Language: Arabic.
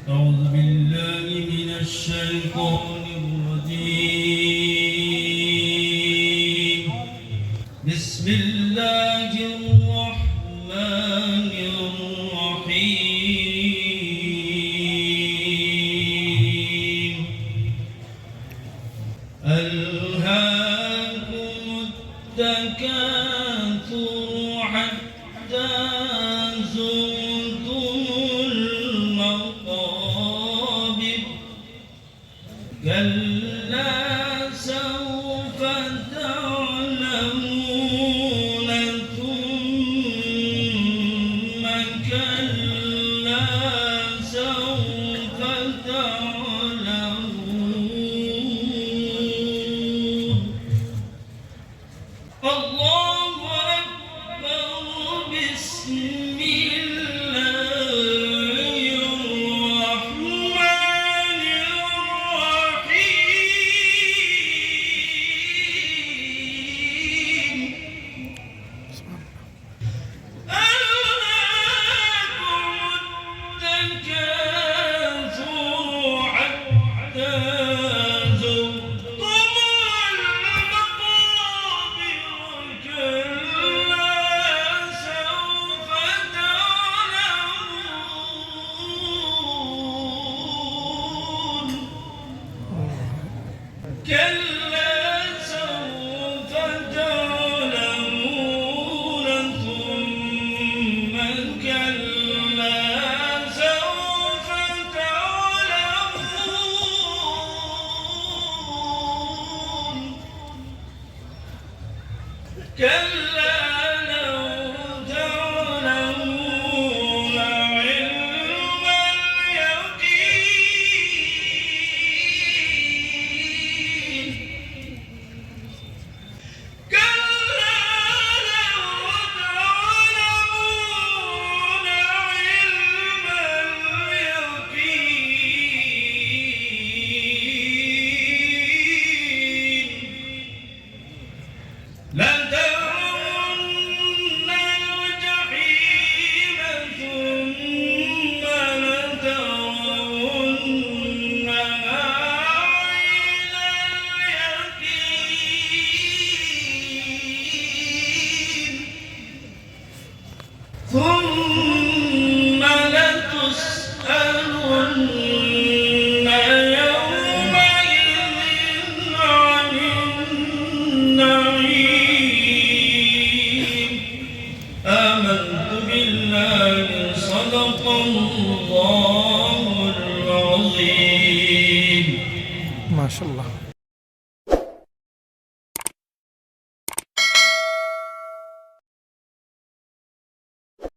أعوذ بالله من الشيطان الرجيم. بسم الله الرحمن الرحيم. ألهاكم التكاثر حتى زرتم المقابر كلا سوف تعلمون ثم كلا سوف تعلمون. الله أكبر. بسم الله الرحمن الرحيم. ألهاكم التكاثر حتى زرتم المقابر كلا سوف تعلمون. كلا سوف تعلمون ثم كلا سوف تعلمون. كلا لو تعلمون علم اليقين. كلا لو تعلمون علم اليقين لترون الجحيم ثم لترونها عين اليقين ثم لتسألن يومئذ عن النعيم. آمنت بالله. صدق الله العظيم. ما شاء الله.